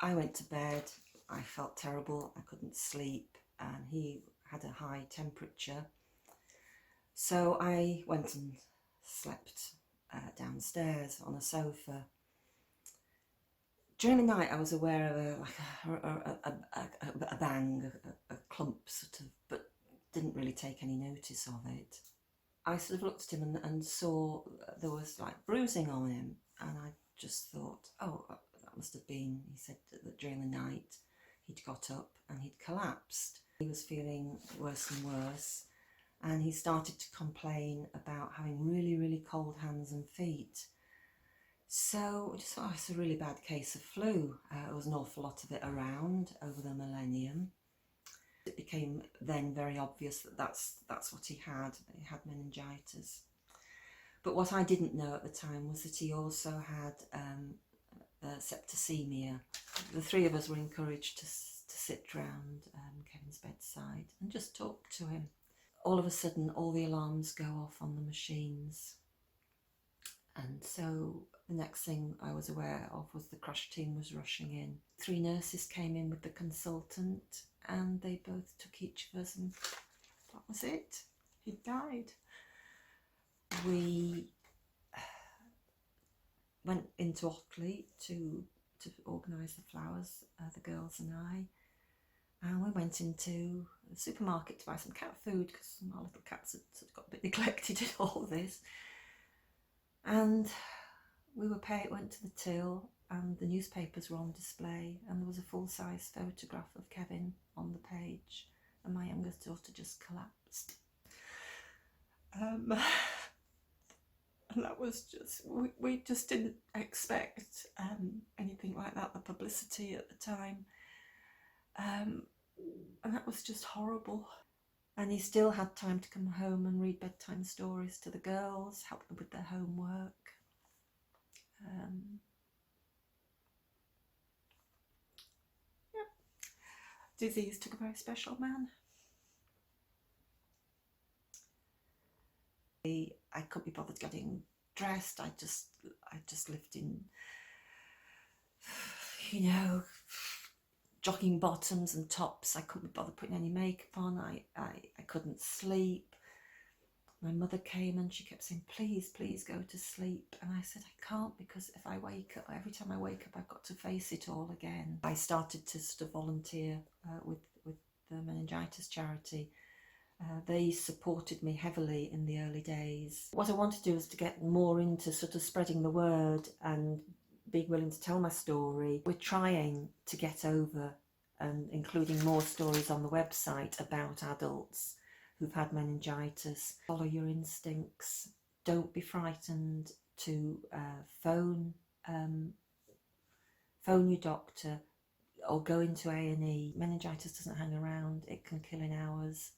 I went to bed. I felt terrible. I couldn't sleep, and he had a high temperature. So I went and slept downstairs on a sofa. During the night, I was aware of a bang, a clump sort of, but didn't really take any notice of it. I sort of looked at him and saw there was like bruising on him, and I just thought, oh, that must have been, he said that during the night he'd got up and he'd collapsed. He was feeling worse and worse, and he started to complain about having really, really cold hands and feet. So I just thought, oh, it's a really bad case of flu. There was an awful lot of it around over the millennium. It became then very obvious that that's what he had. He had meningitis. But what I didn't know at the time was that he also had septicemia. The three of us were encouraged to sit round Kevin's bedside and just talk to him. All of a sudden, all the alarms go off on the machines. And so the next thing I was aware of was the crash team was rushing in. 3 nurses came in with the consultant, and they both took each of us, and that was it. He died. We went into Otley to organise the flowers, the girls and we went into the supermarket to buy some cat food because our little cats had sort of got a bit neglected in all this. And we went to the till, and the newspapers were on display, and there was a full-size photograph of Kevin on the page, and my youngest daughter just collapsed. And that was just, we just didn't expect anything like that, the publicity at the time. And that was just horrible. And he still had time to come home and read bedtime stories to the girls, help them with their homework. Disease took a very special man. I couldn't be bothered getting dressed. I just lived in, jogging bottoms and tops. I couldn't be bothered putting any makeup on. I couldn't sleep. My mother came and she kept saying, please go to sleep. And I said, I can't, because if I wake up, every time I wake up, I've got to face it all again. I started to sort of volunteer with the meningitis charity. They supported me heavily in the early days. What I wanted to do was to get more into sort of spreading the word and being willing to tell my story. We're trying to get over and including more stories on the website about adults who've had meningitis. Follow your instincts. Don't be frightened to phone your doctor or go into A&E. Meningitis doesn't hang around. It can kill in hours.